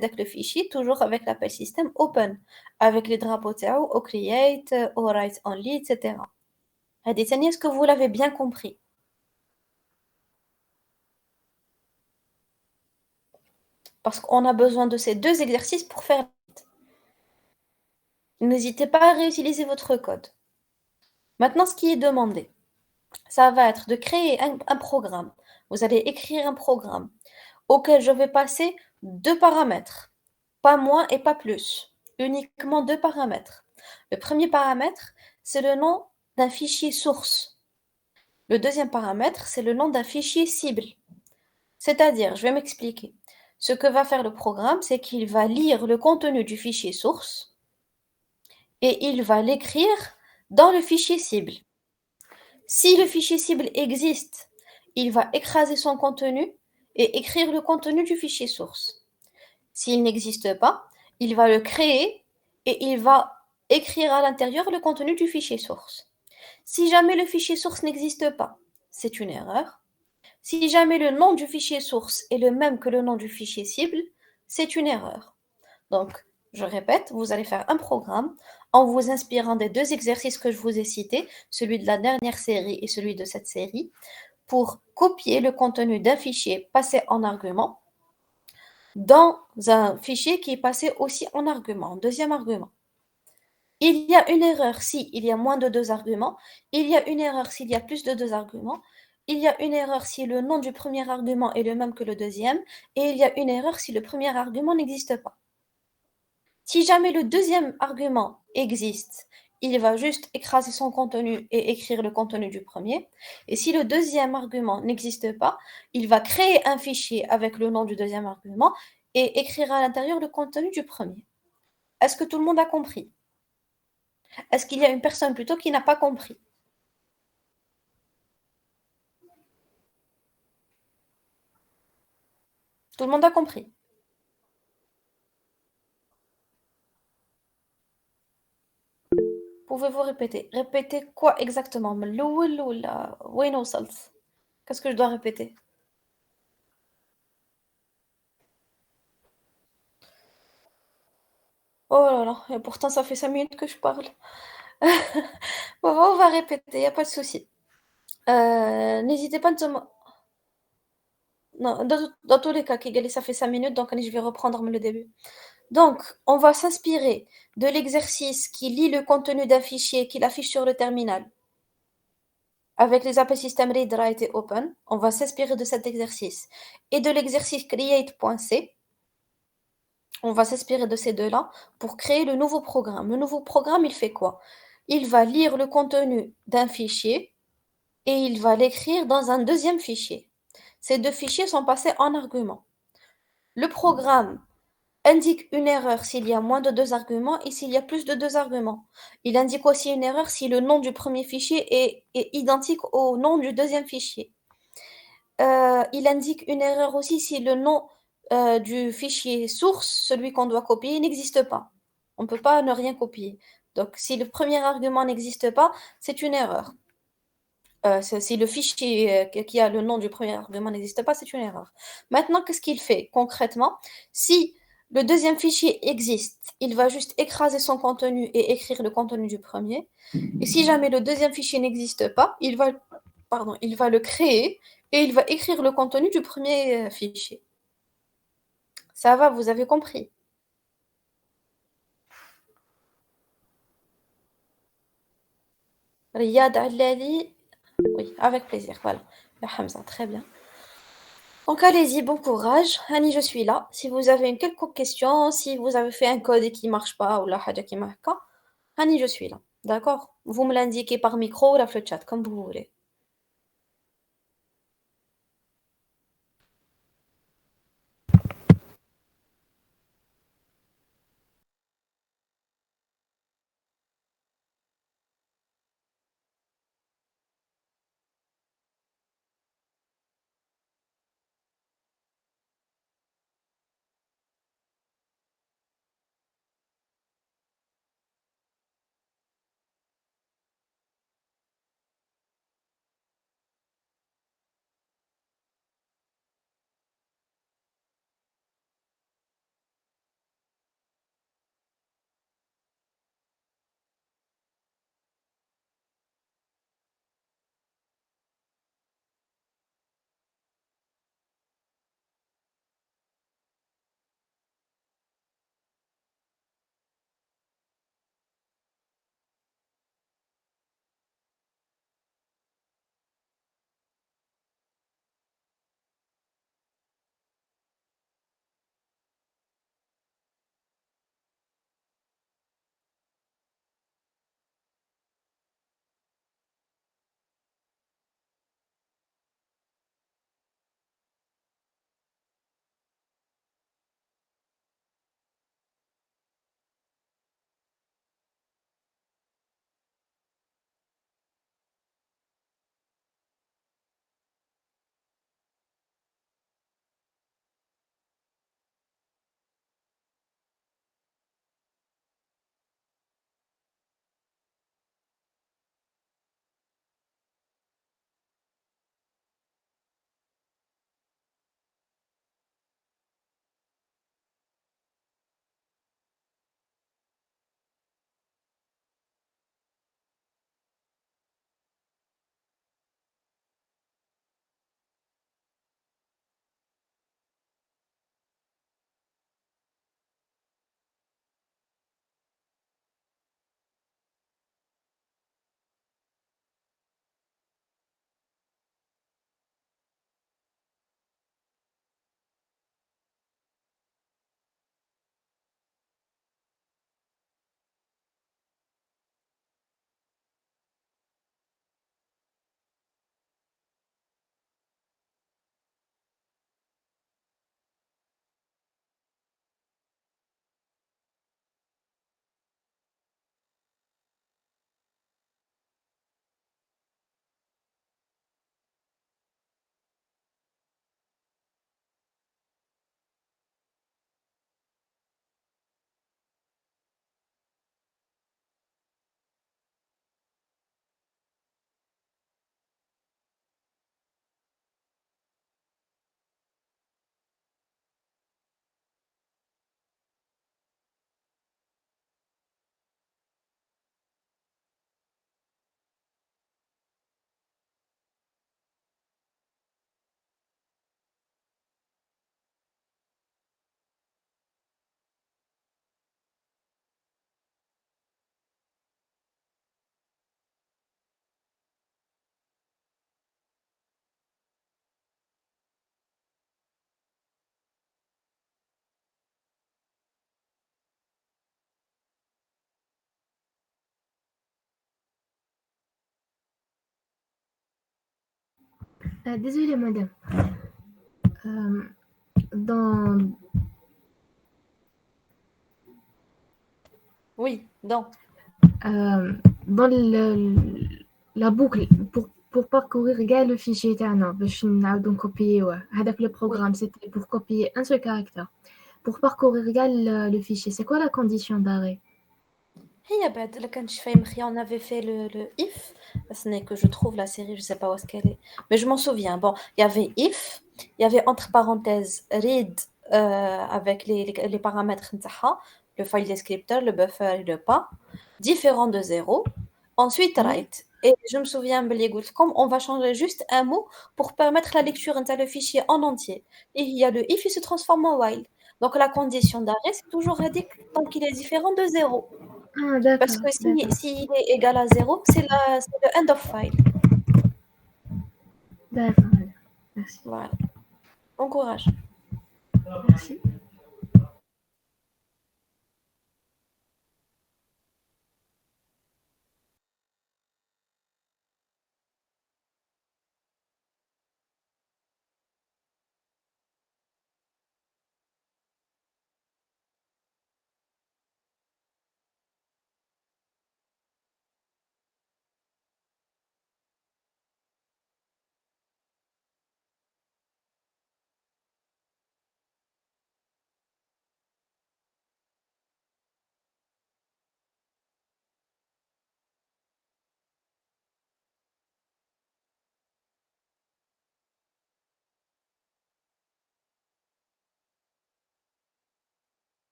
le fichier toujours avec l'appel système open, avec les drapeaux تاعو au create, au write only, etc. هذه ثانية, est-ce que vous l'avez bien compris? Parce qu'on a besoin de ces deux exercices pour faire. N'hésitez pas à réutiliser votre code. Maintenant, ce qui est demandé, ça va être de créer un programme. Vous allez écrire un programme auquel je vais passer deux paramètres, pas moins et pas plus, uniquement deux paramètres. Le premier paramètre, c'est le nom d'un fichier source. Le deuxième paramètre, c'est le nom d'un fichier cible. C'est-à-dire, je vais m'expliquer. Ce que va faire le programme, c'est qu'il va lire le contenu du fichier source et il va l'écrire dans le fichier cible. Si le fichier cible existe, il va écraser son contenu et écrire le contenu du fichier source. S'il n'existe pas, il va le créer et il va écrire à l'intérieur le contenu du fichier source. Si jamais le fichier source n'existe pas, c'est une erreur. Si jamais le nom du fichier source est le même que le nom du fichier cible, c'est une erreur. Donc, je répète, vous allez faire un programme en vous inspirant des deux exercices que je vous ai cités, celui de la dernière série et celui de cette série, pour copier le contenu d'un fichier passé en argument dans un fichier qui est passé aussi en argument, en deuxième argument. Il y a une erreur s'il y a moins de deux arguments, il y a une erreur s'il y a plus de deux arguments, il y a une erreur si le nom du premier argument est le même que le deuxième, et il y a une erreur si le premier argument n'existe pas. Si jamais le deuxième argument existe, il va juste écraser son contenu et écrire le contenu du premier. Et si le deuxième argument n'existe pas, il va créer un fichier avec le nom du deuxième argument et écrire à l'intérieur le contenu du premier. Est-ce que tout le monde a compris? Est-ce qu'il y a une personne plutôt qui n'a pas compris? Tout le monde a compris? Pouvez-vous répéter? Répéter quoi exactement? من الأول ولا وين وصلت? Qu'est-ce que je dois répéter? Oh là là, et pourtant ça fait 5 minutes que je parle. Bon, on va répéter, il n'y a pas de souci. N'hésitez pas à Non, dans tous les cas, Kigali, ça fait 5 minutes, donc allez, je vais reprendre le début. Donc, on va s'inspirer de l'exercice qui lit le contenu d'un fichier qu'il affiche sur le terminal avec les appels système read, write et open. On va s'inspirer de cet exercice et de l'exercice create.c. On va s'inspirer de ces deux-là pour créer le nouveau programme. Le nouveau programme, il fait quoi? Il va lire le contenu d'un fichier et il va l'écrire dans un deuxième fichier. Ces deux fichiers sont passés en argument. Le programme indique une erreur s'il y a moins de deux arguments et s'il y a plus de deux arguments. Il indique aussi une erreur si le nom du premier fichier est identique au nom du deuxième fichier. Il indique une erreur aussi si le nom du fichier source, celui qu'on doit copier, n'existe pas. On ne peut pas ne rien copier. Donc, si le premier argument n'existe pas, c'est une erreur. Si le fichier qui a le nom du premier argument n'existe pas, c'est une erreur. Maintenant, qu'est-ce qu'il fait concrètement? Si le deuxième fichier existe, il va juste écraser son contenu et écrire le contenu du premier. Et si jamais le deuxième fichier n'existe pas, il va le créer et il va écrire le contenu du premier fichier. Ça va, vous avez compris? Riyad Allali, oui, avec plaisir, voilà. La Hamza, très bien. Donc allez-y, bon courage. Annie, je suis là. Si vous avez une quelconque question, si vous avez fait un code et qui marche pas, ou la haja qui marche pas, Annie, je suis là. D'accord? Vous me l'indiquez par micro ou la le chat, comme vous voulez. Désolée, madame. Euh, dans, Oui, donc. euh, dans la boucle, pour parcourir le fichier تاعنا باش نعاودو نكوبيوه هذاك le Oui. programme c'était pour copier un seul caractère. Pour parcourir le fichier, c'est quoi la condition d'arrêt? هي بعد إلا كانت شي مخي on avait fait le if, ce n'est que je trouve la série, je sais pas où est-ce qu'elle est, mais je m'en souviens. Bon, il y avait if, il y avait entre parenthèses read avec les paramètres نتاعها, le file descriptor, le buffer et le pas, différent de zéro. Ensuite Oui. write. Et je me souviens بلي قلت comme on va changer juste un mot pour permettre la lecture de le fichier en entier. Et il y a le if, il se transforme en while. Donc la condition d'arrêt, c'est toujours indiqué tant qu'il est différent de zéro. Ah, Parce d'accord, que d'accord, s'il est égal à zéro, c'est le end of file. d'accord, madame. Merci, Voilà. Bon courage. merci.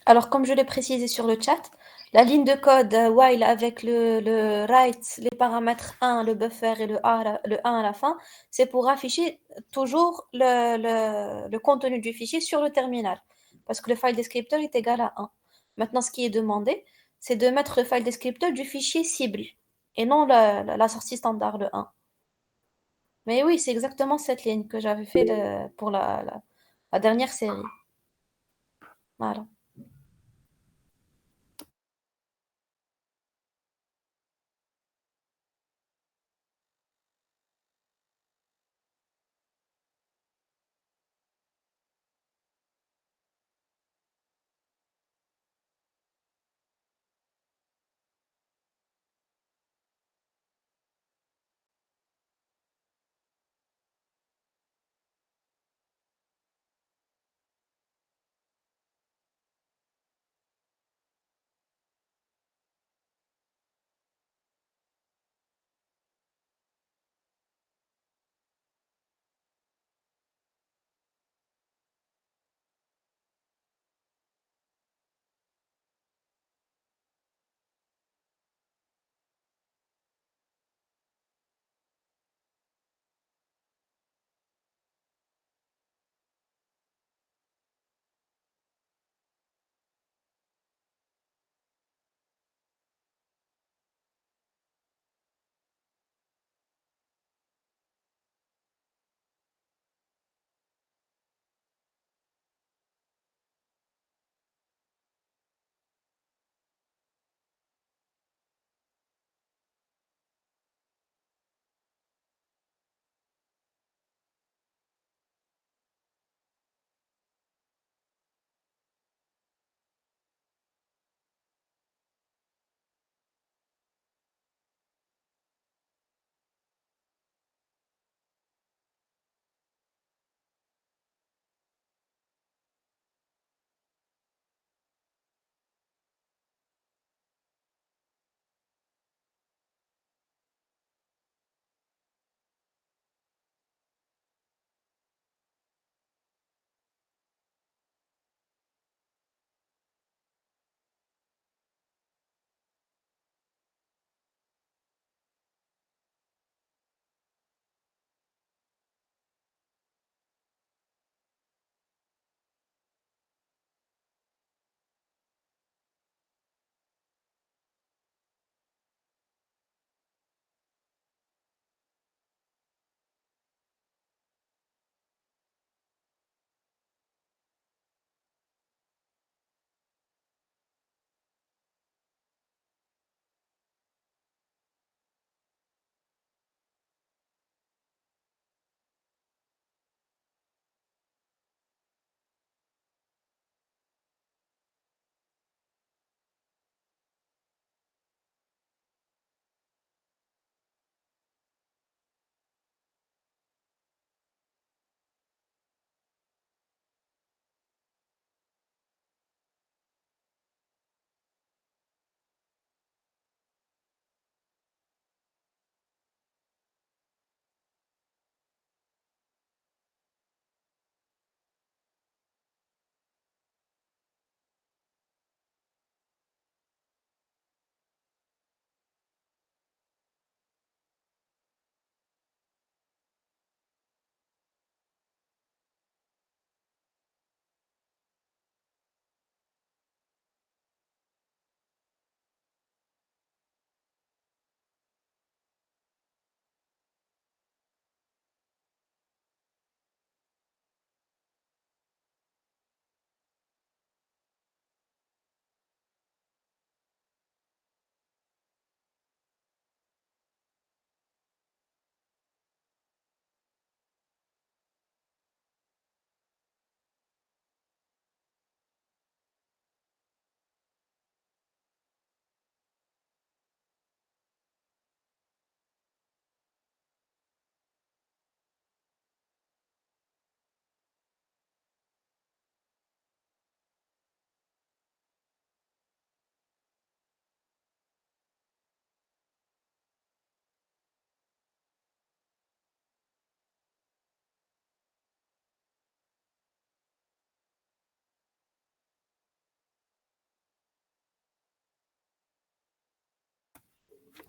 Alors, comme je l'ai précisé sur le chat, la ligne de code while avec le write, les paramètres 1, le buffer et le 1 à la fin, c'est pour afficher toujours le contenu du fichier sur le terminal. Parce que le file descriptor est égal à 1. Maintenant, ce qui est demandé, c'est de mettre le file descriptor du fichier cible et non la sortie standard, le 1. Mais oui, c'est exactement cette ligne que j'avais fait pour la dernière série. Voilà.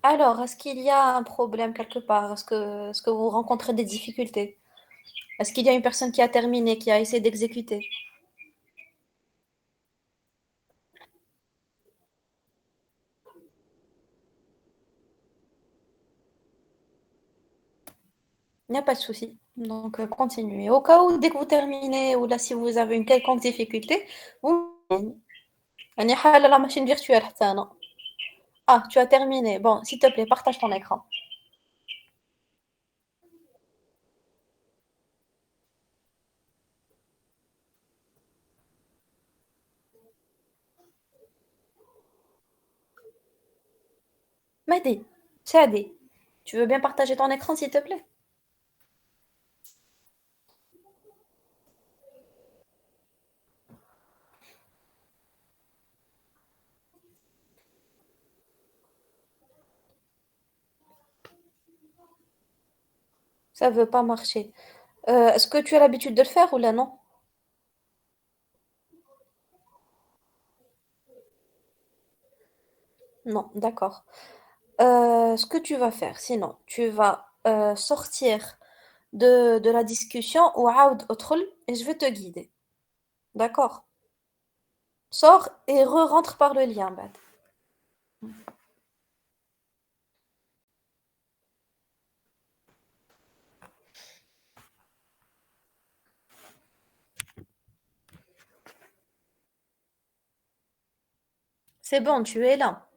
Alors, est-ce qu'il y a un problème quelque part? Est-ce que vous rencontrez des difficultés? Est-ce qu'il y a une personne qui a terminé, qui a essayé d'exécuter? Il n'y a pas de souci. Donc, continuez. Au cas où, dès que vous terminez, ou là, si vous avez une quelconque difficulté, vous... يعني حالة la machine virtuelle حتى أنا. Ah, tu as terminé. Bon, s'il te plaît, partage ton écran. Mehdi, Shadi, tu veux bien partager ton écran, s'il te plaît? Ça veut pas marcher. Est-ce que tu as l'habitude de le faire ou là, non? Non, d'accord. Ce que tu vas faire, sinon, tu vas sortir de la discussion ou عاود ادخل et je vais te guider. D'accord? Sors et re-rentre par le lien, Bad. C'est bon, tu es là.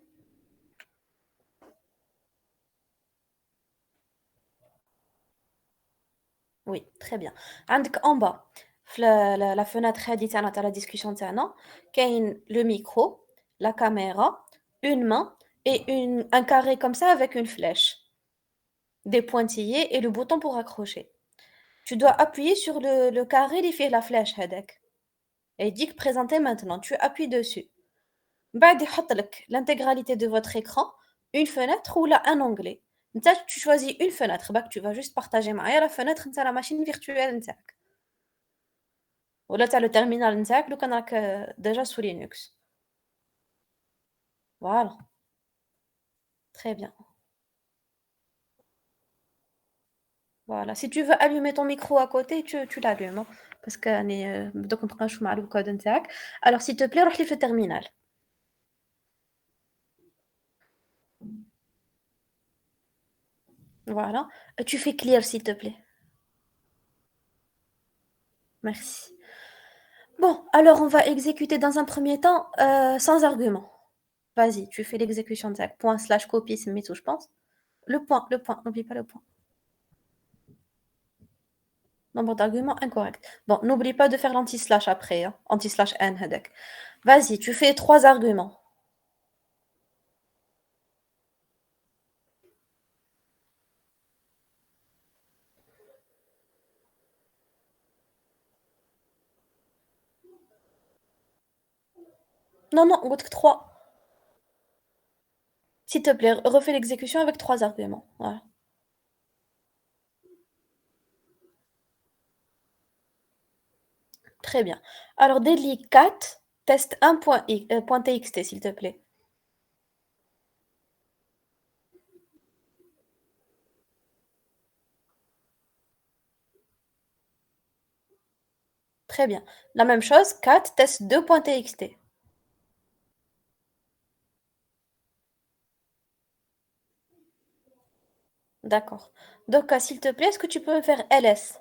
Oui, très bien. عندك en bas, la fenêtre هذه تاع la discussion تاعنا, كاين le micro, la caméra, une main et un carré comme ça avec une flèche, des pointillés et le bouton pour accrocher. Tu dois appuyer sur le carré qui fait la flèche هذاك. Et il dit que présenter maintenant. Tu appuies dessus. بعد يحط لك l'intégralité de votre écran, une fenêtre ou là un onglet. انت tu choisis une fenêtre. Bah, tu vas juste partager معايا la fenêtre نتاع la machine virtuelle نتاعك. ولا تاع le terminal نتاعك لو كان راك déjà sous Linux. Voilà, très bien. Voilà, si tu veux allumer ton micro à côté, tu l'allumes hein, parce que راني دوك نبقى نشوف مع الكود نتاعك. Alors s'il te plaît روح لي في الترمينال. Voilà. Tu fais clear s'il te plaît. Merci. Bon, alors on va exécuter dans un premier temps sans argument. Vas-y, tu fais l'exécution de ça. Point slash copie, c'est Mitsu, je pense. Le point, n'oublie pas le point. Nombre d'arguments incorrect. Bon, n'oublie pas de faire l'anti-slash après. Hein. Anti-slash n, headache. Vas-y, tu fais 3 arguments. Non, non, on que 3. S'il te plaît, refais l'exécution avec 3 arguments. Voilà. Très bien. Alors, delete 4, test 1.txt, s'il te plaît. Très bien. La même chose, 4, test 2.txt. D'accord. Donc, s'il te plaît, est-ce que tu peux me faire ls?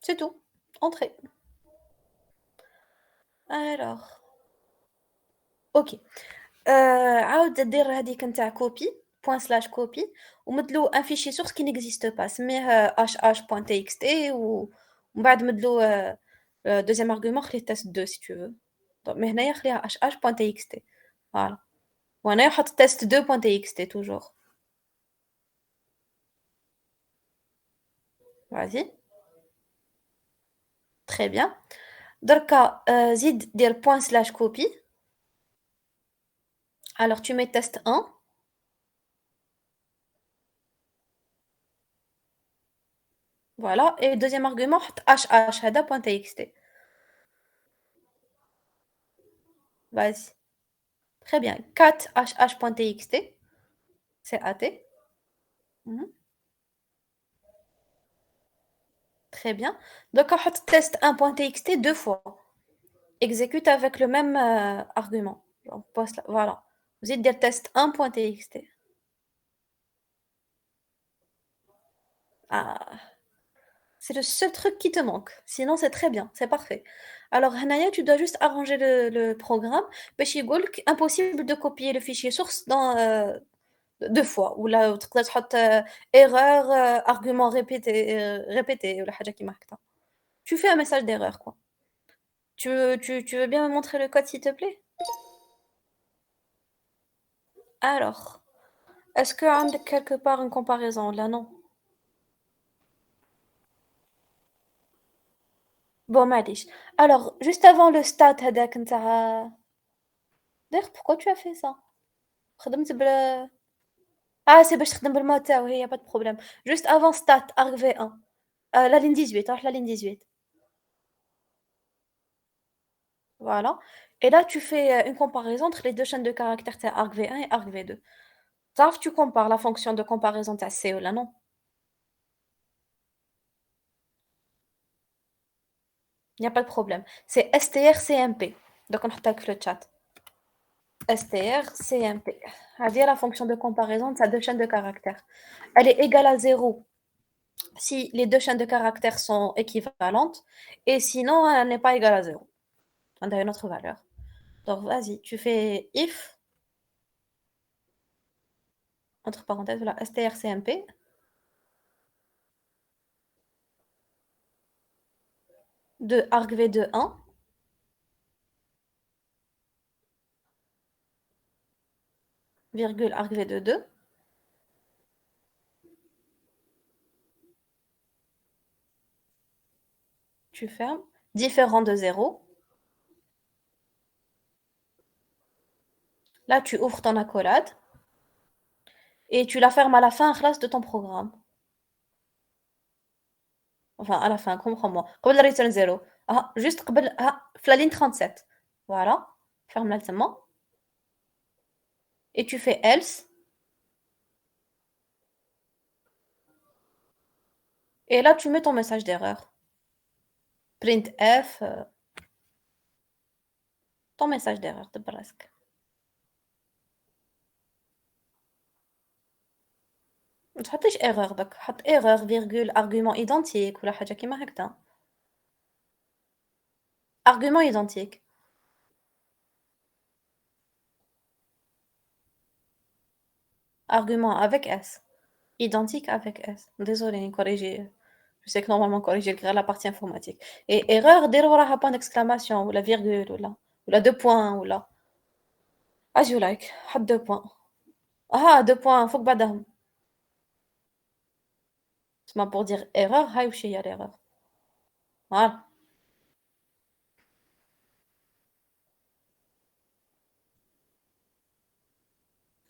C'est tout. Entrée. Alors, ok. عاود دير هذيك نتاع copy point slash copy ومدلو un fichier source qui n'existe pas سميه hh.txt ومن بعد مدلو deuxième argument خليه test 2 si tu veux. Donc, mais هنايا خليها hh.txt. Voilà. وهنايا حط test 2.txt toujours. Vas-y. Très bien. دركا زيد دير point slash copy. Alors tu mets test 1. Voilà. Et deuxième argument, hh, هذا .txt. Vas-y. Très bien. 4h.txt, c'est AT. Mhm. Très bien. Donc, on test 1.txt deux fois. Exécute avec le même argument. On poste voilà. Vous êtes dire test 1.txt. Ah, c'est le seul truc qui te manque. Sinon, c'est très bien, c'est parfait. Alors, Hanaya, tu dois juste arranger le programme. باش يقولك impossible de copier le fichier source dans deux fois. Ou là, تقدر تحط erreur, argument répété ولا حاجة كيما هكذا. Tu fais un message d'erreur, quoi. Tu veux bien me montrer le code, s'il te plaît? Alors, est-ce que عندك quelque part une comparaison? Là, non. Bon, معليش. Alors, juste avant le stat هذاك نتاع d'ailleurs, pourquoi tu as fait ça? خدمت بال ah, c'est باش تخدم بالمود تاعو هي pas de problème. Juste avant stat argv1 la ligne 18 روح la ligne 18. Voilà. Et là, tu fais une comparaison entre les deux chaînes de caractères تاع argv1 et argv2. تعرف tu compares la fonction de comparaison تاع C ولا non? Il y a pas de problème. C'est strcmp. Donc, نحطها لك في le chat. strcmp. هذه la fonction de comparaison de sa deux chaînes de caractères. Elle est égale à 0 si les deux chaînes de caractères sont équivalentes, et sinon, elle n'est pas égale à 0. On a une autre valeur. Donc, vas-y, tu fais if, entre parenthèses, voilà, strcmp, de argv2 1, virgule argv2 2, tu fermes, différent de 0. Là, tu ouvres ton accolade et tu la fermes à la fin classe de ton programme. Enfin, à la fin, comprends-moi. قبل return 0. Ah, juste قبل, في la ligne 37. Voilà. Ferme-la seulement. Et tu fais else. Et là, tu mets ton message d'erreur. Printf, ton message d'erreur de presque. ما تحطيش erreur داك حط erreur virgule argument identique ولا حاجة كيما هكذا. Argument identique. Argument avec S. Identique avec S. Désolée, corriger. Je sais que normalement corriger la partie informatique. Et erreur, دير وراها point d'exclamation ou la virgule ou la deux points ou la as you like. حط deux points. Ah, deux points فوق بعدهم. C'est pour dire erreur, هاي وش هي l'erreur. Voilà.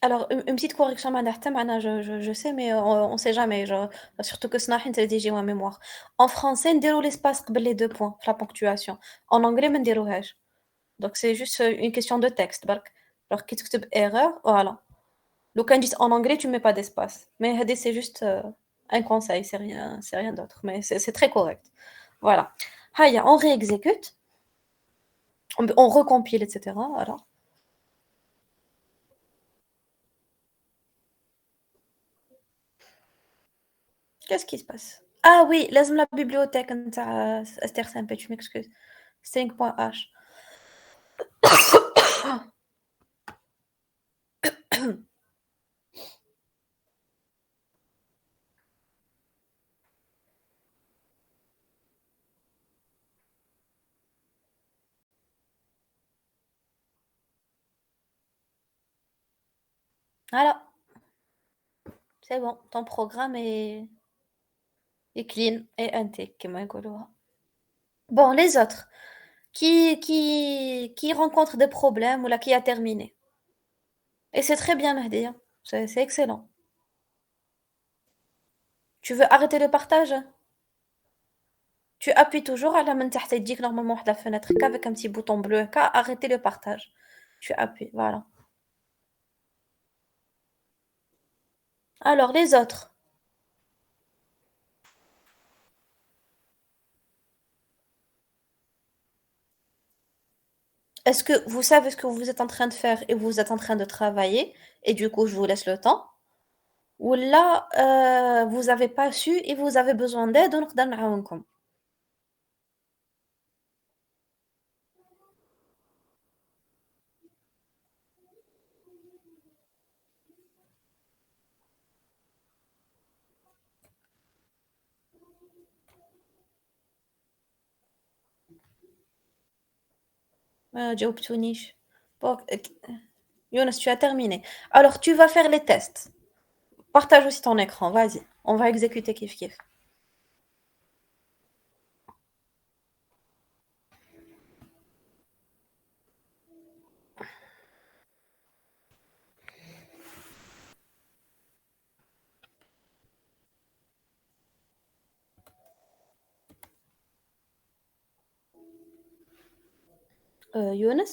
Alors, une petite correction, Manahtam, je sais, mais on sait jamais. Genre, surtout que Snahin, c'est déjà en mémoire. En français, on déroule l'espace قبل les deux points, la ponctuation. En anglais, on déroule. Donc, c'est juste une question de texte. برك. Alors, qui tu erreur, voilà. Donc, quand dit en anglais, tu mets pas d'espace. Mais هذه, c'est juste un conseil, c'est rien d'autre. Mais c'est très correct. Voilà. Haya, on réexécute, on recompile, etc. Voilà. Qu'est-ce qui se passe? Ah oui, laisse la bibliothèque نتاع strcmp, tu m'excuses. String.h. Voilà, c'est bon, ton programme est clean et intègre, كما يقولوها. Bon, les autres, qui rencontrent des problèmes ou là qui a terminé. Et c'est très bien, Mahdi, hein. C'est excellent. Tu veux arrêter le partage? Tu appuies toujours à la main تحت يديك normalement واحد la fenêtre avec un petit bouton bleu, arrêter le partage. Tu appuies, voilà. Alors, les autres. Est-ce que vous savez ce que vous êtes en train de faire et vous êtes en train de travailler et du coup, je vous laisse le temps? Ou là, vous n'avez pas su et vous avez besoin d'aide ونقدر نعاونكم. ما جاوبتونيش. Bon, Younes, tu as terminé. Alors, tu vas faire les tests. Partage aussi ton écran, vas-y. On va exécuter kiff kiff. Younes,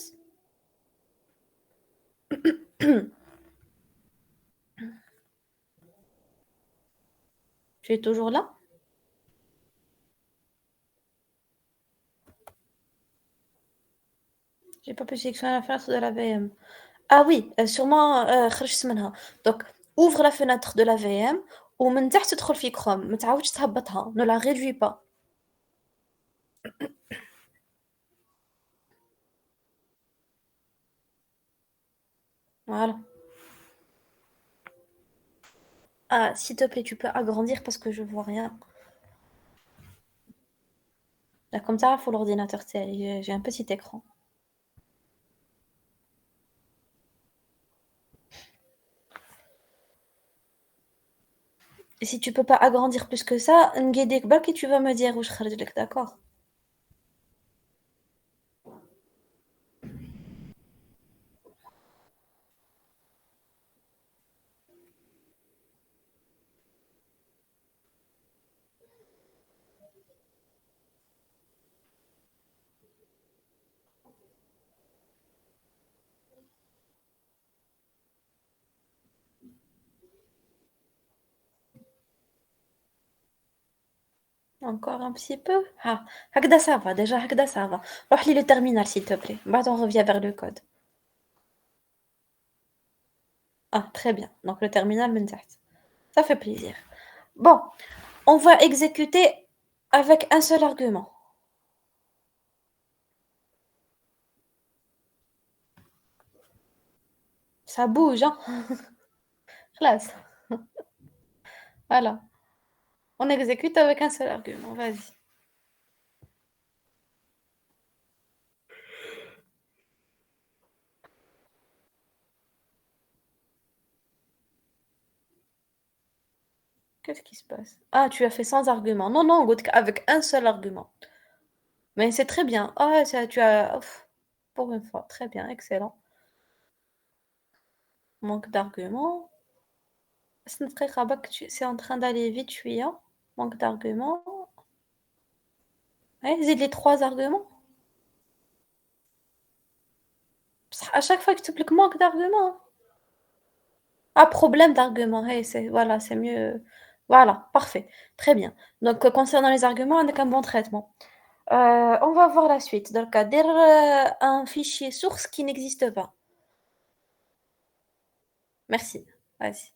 tu es toujours là? J'ai pas pu sélectionner la fenêtre de la VM. Ah oui, sûrement خرجت منها. Donc, ouvre la fenêtre de la VM ومن تحت تدخل في Chrome. ما تعاودش تهبطها. Ne la réduis pas. Voilà. Ah, s'il te plaît, tu peux agrandir parce que je vois rien. Là, comme ça, il faut l'ordinateur. J'ai un petit écran. Et si tu peux pas agrandir plus que ça, نقيدك برك et tu vas me dire où je خرج لك, d'accord? Encore un petit peu. Ah, هكذا ça va, déjà هكذا ça va. روح لي le terminal s'il te plaît. Bah, on revient vers le code. Ah, très bien. Donc le terminal من تحت. Ça fait plaisir. Bon, on va exécuter avec un seul argument. Ça bouge, hein? Classe. Voilà. On exécute avec un seul argument. Vas-y. Qu'est-ce qui se passe? Ah, tu as fait sans argument. Non, non, avec un seul argument. Mais c'est très bien. Ah, ça, tu as... Ouf, pour une fois. Très bien, excellent. Manque d'arguments. C'est en train d'aller vite, je suis, hein. Manque d'arguments. Ouais, zid les trois arguments. À chaque fois que tu cliques manque d'arguments. Ah, problème d'argument. Hey, voilà, c'est mieux. Voilà, parfait. Très bien. Donc, concernant les arguments, on a un bon traitement. On va voir la suite. Donc, dire un fichier source qui n'existe pas. Merci. Vas-y.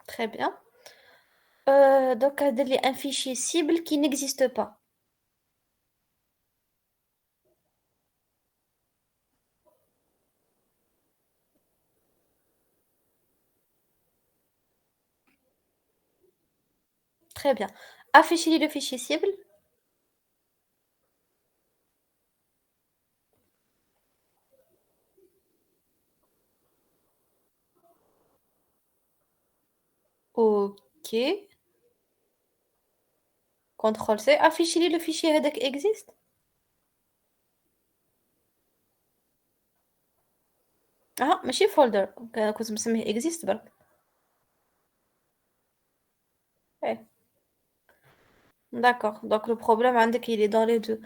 Très bien. Donc, dire un fichier cible qui n'existe pas. Très bien. Afficher le fichier cible. Ok. CTRL C. Afficher le fichier header existe. ماشي folder كنت مسميه exist برك. إيه. D'accord. Donc le problème عندك il est dans les deux.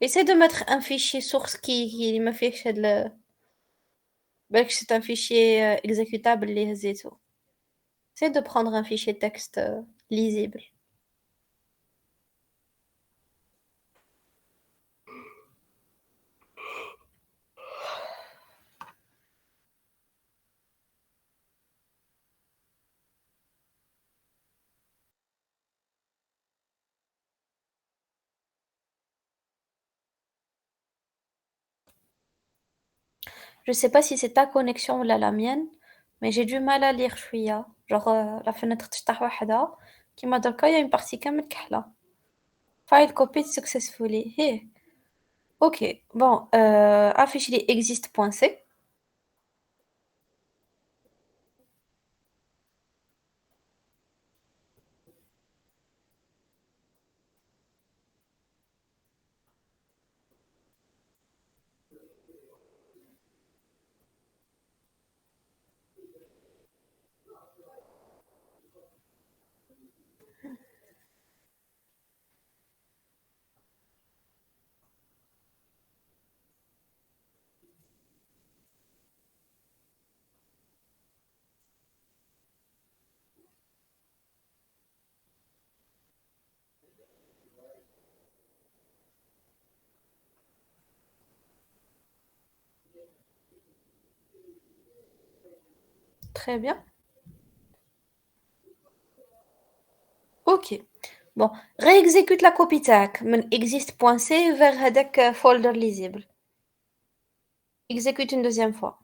Essaie de mettre un fichier source qui ما فيهش بالك c'est un fichier exécutable اللي هزيته. Essaie de prendre un fichier texte lisible. Je sais pas si c'est ta connexion ou la mienne, mais j'ai du mal à lire شوية. Genre la fenêtre تفتح وحدها كيما دركا il y a une partie كامل كحلة. File copied successfully. Hey. Ok. Bon, affiche les exist.c. Très bien. Ok. Bon, réexécute la copie تاعك من exist.c vers هذاك folder lisible. Exécute une deuxième fois.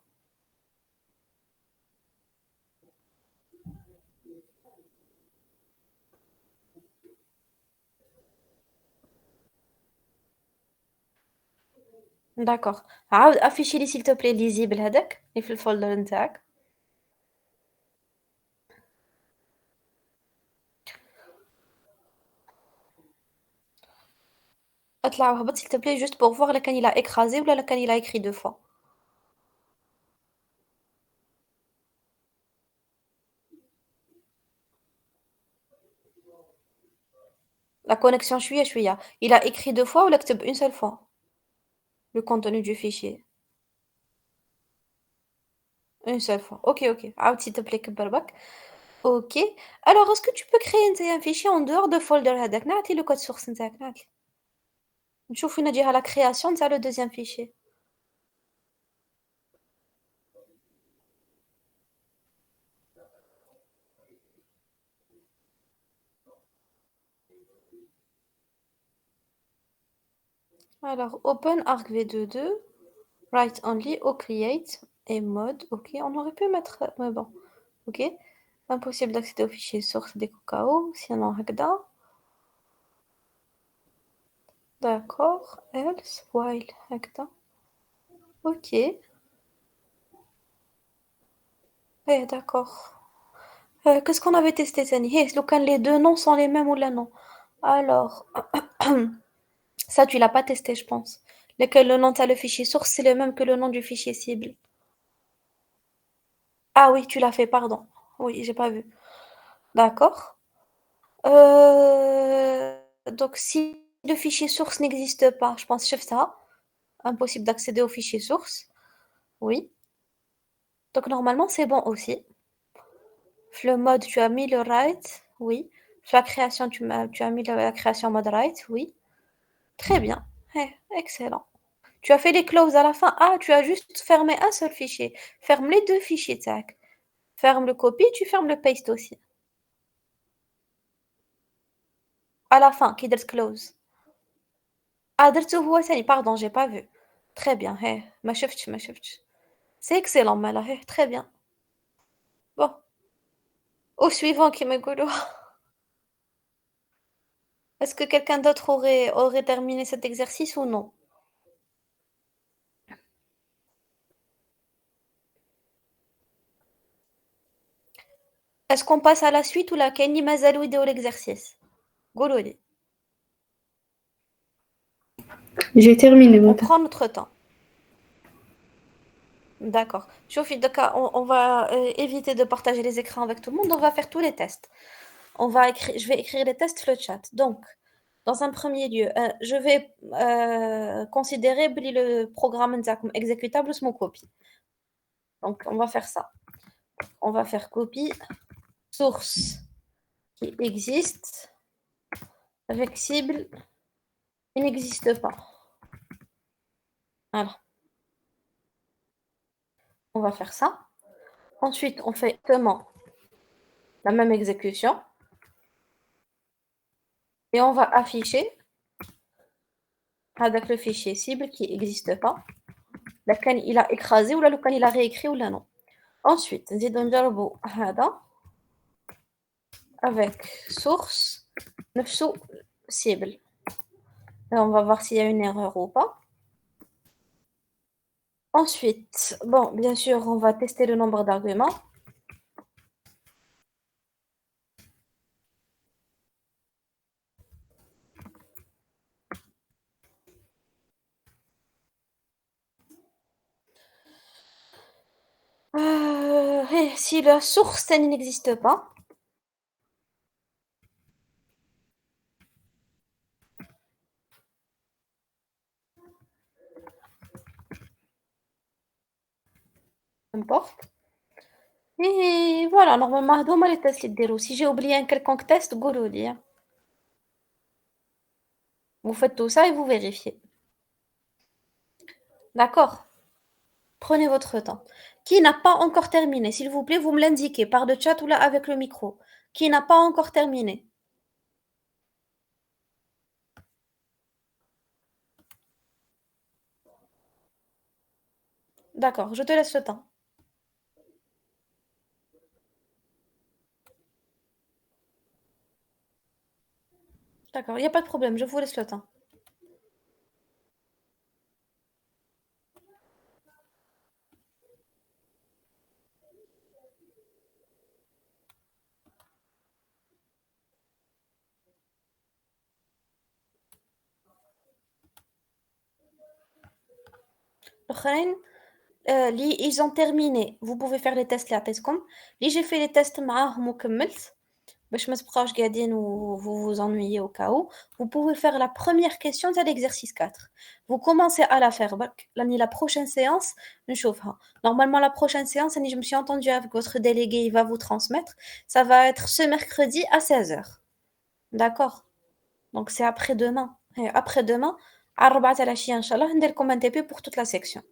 D'accord. عاود afficher لي s'il te plaît lisible هذاك اللي في الفولدر نتاعك. اطلع وهبط s'il te plaît juste pour voir lequel il a écrasé ou lequel il a écrit deux fois. La connexion شوية. Il a écrit deux fois ou كتب une seule fois le contenu du fichier. Une seule fois. Ok. عاود s'il te plaît كبر بك. Ok. Alors, est-ce que tu peux créer un fichier en dehors de folder هذاك نعطي le code source نتاعك نعطي. نشوف وين نديرها la création نتاع le deuxième fichier. Alors, open argv22, write only, au create et mode. Ok, on aurait pu mettre. Mais bon, ok. Impossible d'accéder au fichier source des cacao, sinon هكذا. D'accord, else, while هكذا. Ok. Eh, d'accord. Qu'est-ce qu'on avait testé, Tani? Hey, les deux noms sont les mêmes ou là non? Alors, ça, tu l'as pas testé, je pense. Lequel le nom, t'as le fichier source, c'est le même que le nom du fichier cible. Ah oui, tu l'as fait, pardon. Oui, j'ai pas vu. D'accord. Donc, si le fichier source n'existe pas, je pense chef ça, impossible d'accéder au fichier source. Oui. Donc, normalement, c'est bon aussi. Le mode, tu as mis le write. Oui. La création, tu as mis la création mode write. Oui. Très bien. Eh, excellent. Tu as fait les clauses à la fin. Ah, tu as juste fermé un seul fichier. Ferme les deux fichiers, tac. Ferme le copy, tu fermes le paste aussi. À la fin, qui dit close. Ah, درته هو ثاني, pardon, j'ai pas vu. Très bien. Hey, ما شفتش. C'est excellent, Mala. Hey, très bien. Bon, au suivant qui me goulot. Est-ce que quelqu'un d'autre aurait terminé cet exercice ou non? Est-ce qu'on passe à la suite ou la كاين مازالوا يديروا l'exercice? قولوا لي. J'ai terminé mon On temps. prend notre temps. D'accord. Chauffez, d'accord, on va éviter de partager les écrans avec tout le monde. On va faire tous les tests. Je vais écrire les tests sur le chat. Donc, dans un premier lieu, je vais considérer le programme comme exécutable ou copie. Donc, on va faire ça. On va faire copie source qui existe avec cible qui n'existe pas. Voilà, on va faire ça. Ensuite, on fait exactement la même exécution et on va afficher avec le fichier cible qui n'existe pas. Lequel il a écrasé ou lequel il a réécrit ou là non. Ensuite, نزيد نجربوا هذا avec source نفسه cible. Et on va voir s'il y a une erreur ou pas. Ensuite, bon, bien sûr, on va tester le nombre d'arguments. Et si la source elle n'existe pas, peu importe. Et voilà, normalement, هذوما les tests اللي تديروا. Si j'ai oublié un quelconque test, قولوا لي, hein. Vous faites tout ça et vous vérifiez. D'accord? Prenez votre temps. Qui n'a pas encore terminé? S'il vous plaît, vous me l'indiquez par le chat ou là avec le micro. Qui n'a pas encore terminé? D'accord, je te laisse le temps. D'accord, il n'y a pas de problème, je vous laisse le temps. الآخرين ils ont terminé. Vous pouvez faire les tests اللي عطيتكم. J'ai fait les tests معاهم وكملت. باش ما تبقاوش قاعدين و vous vous ennuyez au cas où. Vous pouvez faire la première question de l'exercice 4. Vous commencez à la faire la prochaine séance نشوفها. Normalement la prochaine séance je me suis entendue avec votre délégué, il va vous transmettre. Ça va être ce mercredi à 16h. D'accord? Donc c'est après-demain. Et après-demain à 4 العشية إن شاء الله ندير لكم un TP pour toute la section.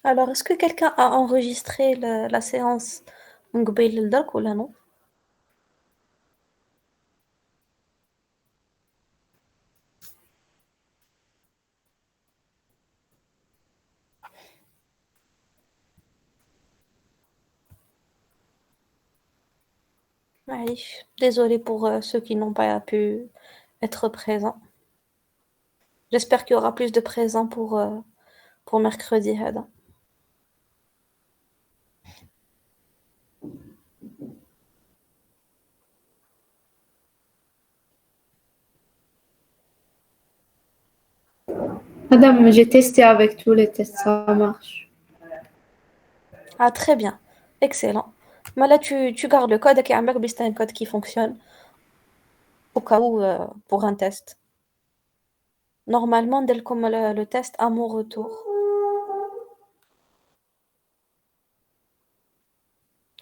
Alors, est-ce que quelqu'un a enregistré la séance من قبيل الدرك ولا non? معليش. Désolée pour ceux qui n'ont pas pu être présents. J'espère qu'il y aura plus de présents pour mercredi هذا. Madame, j'ai testé avec tous les tests, ça marche. Ah, très bien. Excellent. Mais là, tu gardes le code et c'est un code qui fonctionne au cas où pour un test. Normalement, dès comme le test à mon retour.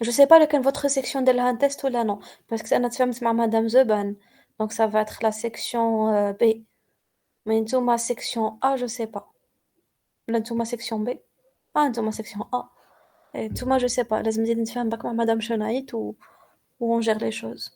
Je sais pas lequel votre section de un test ou là non. Parce que c'est notre femme, c'est Madame Zeban. Donc ça va être la section B. Mais tout ma section A, je sais pas. Là, tout ma section B. Ah, tout ma section A. Et tout moi, je sais pas. Laisse-moi dire une femme avec Madame Chenaït ou on gère les choses.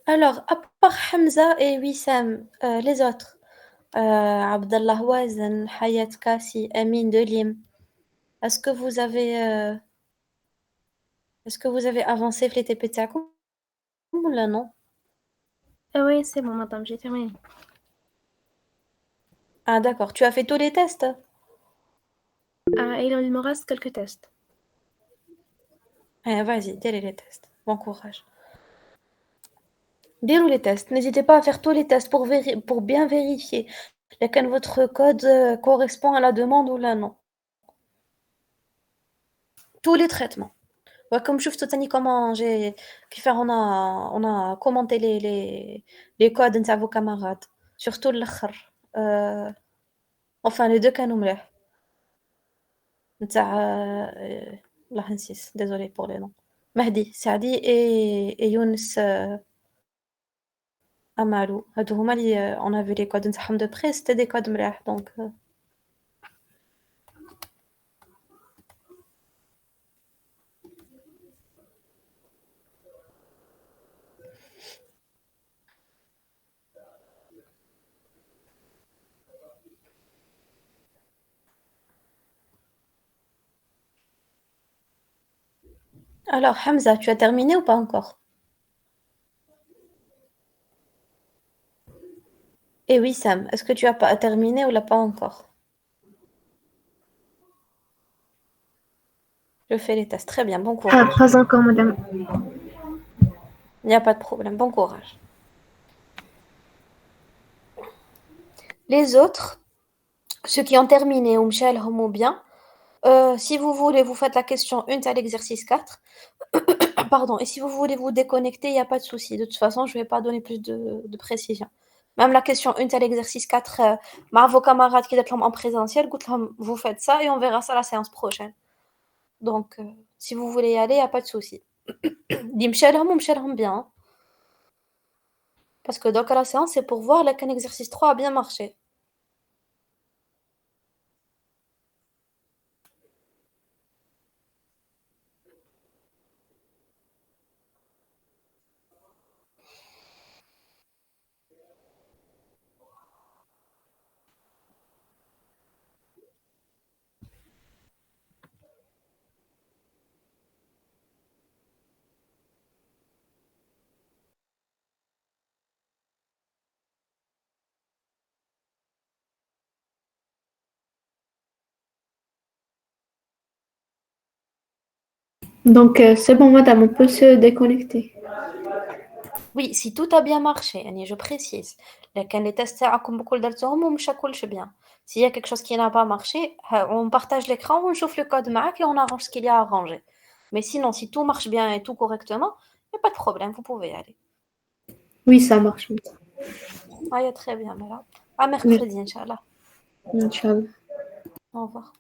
Alors, à part Hamza et Wissam, les autres, Abdallah Wazen, Hayat Kassi, Amin Delim, est-ce que vous avez, avancé في les TP تاعكم ولا non? Ah oui, c'est bon, madame, j'ai terminé. Ah d'accord, tu as fait tous les tests? Ah, il me reste quelques tests. Vas-y, dès les tests. Bon courage. Dès les tests. N'hésitez pas à faire tous les tests pour bien vérifier que votre code correspond à la demande ou là non. Tous les traitements. Ouais, comme je vous comment j'ai on a commenté les codes de vos camarades. Surtout l'akhir. Enfin les deux كانوا ملاح. نتاع الله نسيت. Désolée pour les noms. Mahdi, Saadi et Younes Amalou. هادو هما اللي on a vu les codes نتاعهم de près, c'était des codes ملاح donc Alors Hamza, tu as terminé ou pas encore? Et oui Sam, est-ce que tu as pas terminé ou là pas encore? Je fais les tests. Très bien, bon Ah, courage. pas encore, madame. Il n'y a pas de problème, bon courage. Les autres, ceux qui ont terminé ou مشى لهم ou bien, si vous voulez, vous faites la question 1 à l'exercice 4. Pardon, et si vous voulez vous déconnecter, il n'y a pas de souci. De toute façon, je ne vais pas donner plus de précision. Même la question 1 à l'exercice 4, مع vos camarades qui sont en présentiel, vous faites ça et on verra ça la séance prochaine. Donc, si vous voulez y aller, il n'y a pas de souci. Dis mchalhom ou mchalhom bien. Parce que donc, la séance, c'est pour voir qu'un exercice 3 a bien marché. Donc, c'est bon, madame, on peut se déconnecter. Oui, si tout a bien marché, يعني je précise. Les tests تاعكم بكل درتوهم ومشى كلش bien. S'il y a quelque chose qui n'a pas marché, on partage l'écran, on chauffe le code Mac et on arrange ce qu'il y a à arranger. Mais sinon, si tout marche bien et tout correctement, il n'y a pas de problème, vous pouvez y aller. Oui, ça marche. Ah, très bien, voilà. À mercredi, Inch'Allah. Inch'Allah. Au revoir.